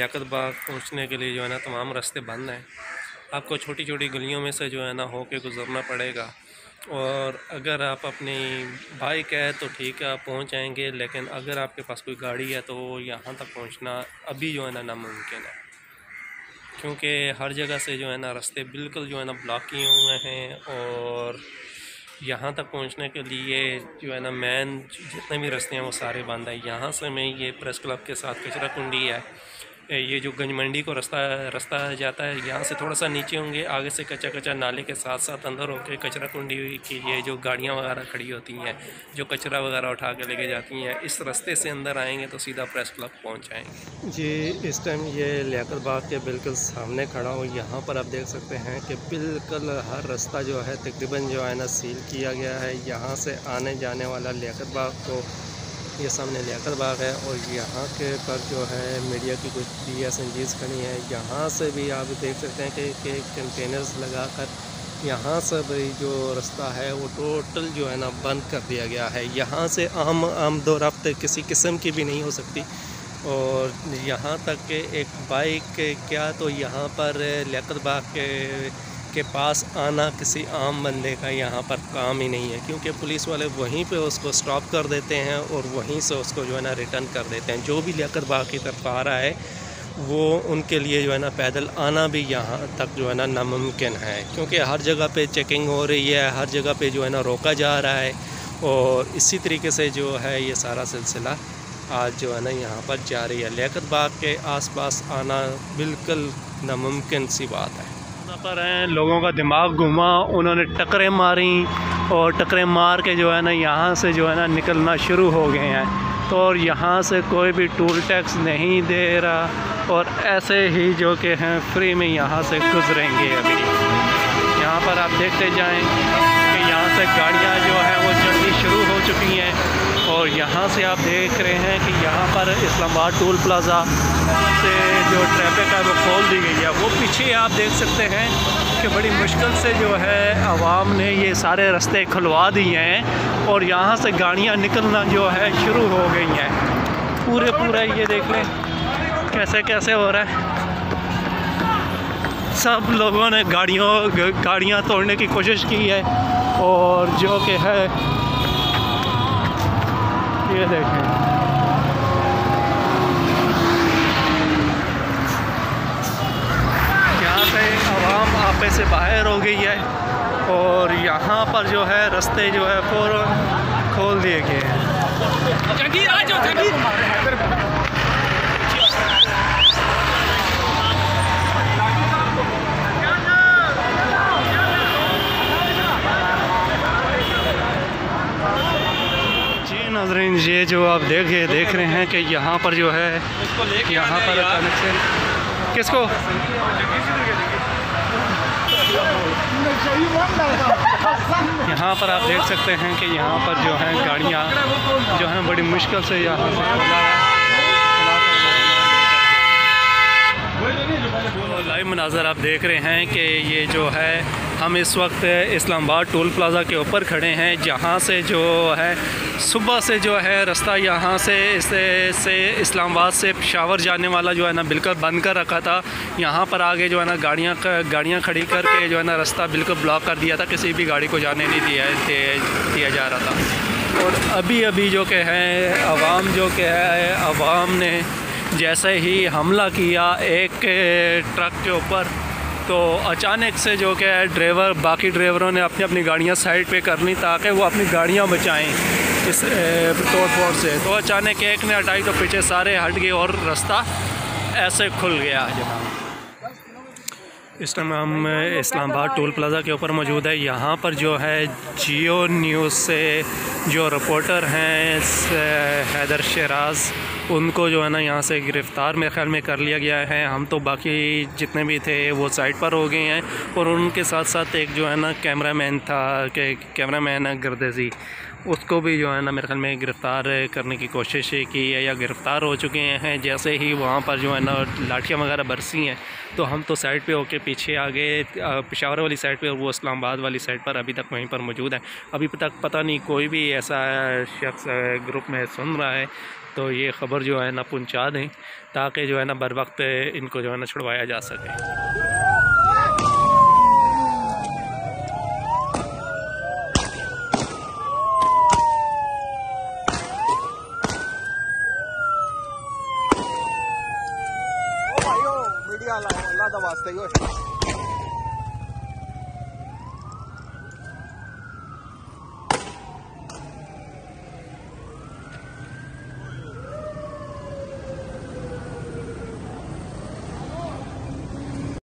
लियाकत बाग पहुंचने के लिए जो है ना तमाम रास्ते बंद हैं। आपको छोटी छोटी गलियों में से जो है ना होके गुज़रना पड़ेगा। और अगर आप अपनी बाइक है तो ठीक है, आप पहुंच जाएंगे, लेकिन अगर आपके पास कोई गाड़ी है तो यहाँ तक पहुंचना अभी जो है ना नामुमकिन है, क्योंकि हर जगह से जो है ना रास्ते बिल्कुल जो है ना ब्लॉक किए हुए हैं। और यहाँ तक पहुँचने के लिए जो है ना मेन जितने भी रास्ते हैं वो सारे बंद हैं। यहाँ से मैं ये प्रेस क्लब के साथ कचरा कुंडी है, ये जो गंज मंडी को रास्ता जाता है, यहाँ से थोड़ा सा नीचे होंगे, आगे से कच्चा कच्चा नाले के साथ साथ अंदर होके कचरा कुंडी की ये जो गाड़ियाँ वगैरह खड़ी होती हैं जो कचरा वगैरह उठा के लेके जाती हैं, इस रास्ते से अंदर आएंगे तो सीधा प्रेस क्लब पहुँच जाएंगे। जी, इस टाइम ये लियाकत बाग के बिल्कुल सामने खड़ा हूँ। यहाँ पर आप देख सकते हैं कि बिल्कुल हर रास्ता जो है तकरीबन जो है ना सील किया गया है। यहाँ से आने जाने वाला लियाकत बाग को, ये सामने लियाकत बाग है और यहाँ के पर जो है मीडिया की कुछ DSNGs खड़ी हैं। यहाँ से भी आप देख सकते हैं कि कंटेनर्स लगाकर यहाँ से भी जो रास्ता है वो टोटल जो है ना बंद कर दिया गया है। यहाँ से आम दो रफ्त किसी किस्म की भी नहीं हो सकती। और यहाँ तक कि एक बाइक क्या तो यहाँ पर लियाकत बाग के पास आना किसी आम बंदे का यहाँ पर काम ही नहीं है, क्योंकि पुलिस वाले वहीं पे उसको स्टॉप कर देते हैं और वहीं से उसको जो है ना रिटर्न कर देते हैं। जो भी लियाकत बाग की तरफ आ रहा है वो उनके लिए जो है ना पैदल आना भी यहाँ तक जो है ना नामुमकिन है, क्योंकि हर जगह पे चेकिंग हो रही है, हर जगह पे जो है ना रोका जा रहा है। और इसी तरीके से जो है ये सारा सिलसिला आज जो है ना यहाँ पर जारी है। लियाकत बाग के आसपास आना बिल्कुल नामुमकिन सी बात है। यहाँ पर हैं, लोगों का दिमाग घुमा, उन्होंने टक्करें मारी और टक्करें मार के जो है ना यहाँ से जो है ना निकलना शुरू हो गए हैं। तो और यहाँ से कोई भी टोल टैक्स नहीं दे रहा और ऐसे ही जो कि हैं फ्री में यहाँ से गुजरेंगे। अभी यहाँ पर आप देखते जाएं कि यहाँ से गाड़ियाँ जो हैं वो चलनी शुरू हो चुकी हैं। और यहाँ से आप देख रहे हैं कि यहाँ पर इस्लामाबाद टोल प्लाज़ा से जो ट्रैफिक है वो खोल दी गई है। वो पीछे आप देख सकते हैं कि बड़ी मुश्किल से जो है आवाम ने ये सारे रास्ते खुलवा दिए हैं और यहाँ से गाड़ियाँ निकलना जो है शुरू हो गई हैं। पूरे ये देख लें कैसे कैसे हो रहा है। सब लोगों ने गाड़ियाँ तोड़ने की कोशिश की है और जो कि है ये देखें, यहाँ पे आवाम आपे से बाहर हो गई है और यहाँ पर जो है रास्ते जो है फ़ौरन खोल दिए गए हैं। नाज़रीन, ये जो आप देख रहे हैं कि यहाँ पर जो है यहाँ पर कनेक्शन किसको यहाँ पर आप देख सकते हैं कि यहाँ पर जो है गाड़ियाँ जो हैं बड़ी मुश्किल से यहाँ से लाइव मनाज़र आप देख रहे हैं कि ये जो है हम इस वक्त इस्लामाबाद टोल प्लाज़ा के ऊपर खड़े हैं, जहाँ से जो है सुबह से जो है रास्ता यहाँ से इस्लामाबाद से पेशावर जाने वाला जो है ना बिल्कुल बंद कर रखा था। यहाँ पर आगे जो है ना गाड़ियाँ खड़ी करके जो है ना रास्ता बिल्कुल ब्लॉक कर दिया था, किसी भी गाड़ी को जाने नहीं दिया जा रहा था। और अभी जो कि है आवाम ने जैसे ही हमला किया एक ट्रक के ऊपर, तो अचानक से जो कि बाकी ड्राइवरों ने अपनी गाड़ियां साइड पे कर ली ताकि वो अपनी गाड़ियां बचाएं इस तोड़ फोड़ से। तो अचानक एक ने हटाई तो पीछे सारे हट गए और रास्ता ऐसे खुल गया। जनाब, इस टाइम हम इस्लामाबाद टोल प्लाज़ा के ऊपर मौजूद है। यहाँ पर जो है जियो न्यूज़ से जो रिपोर्टर हैं हैदर शराज, उनको जो है ना यहाँ से गिरफ़्तार मेरे ख्याल में कर लिया गया है। हम तो बाकी जितने भी थे वो साइड पर हो गए हैं और उनके साथ साथ एक जो है ना कैमरामैन था कि कैमरामैन है गर्देजी, उसको भी जो है ना मेरे ख्याल में गिरफ़्तार करने की कोशिश की है या गिरफ़्तार हो चुके हैं। जैसे ही वहाँ पर जो है ना लाठियाँ वगैरह बरसी हैं तो हम तो साइड पे होके पीछे आ गए पेशावर वाली साइड पे और वो इस्लामाबाद वाली साइड पर अभी तक वहीं पर मौजूद है। अभी तक पता नहीं कोई भी ऐसा शख्स ग्रुप में सुन रहा है तो ये ख़बर जो है ना पहुंचा दें, ताकि जो है ना बर वक्त इनको जो है ना छुड़वाया जा सके। मीडिया अल्लाह दा वास्ते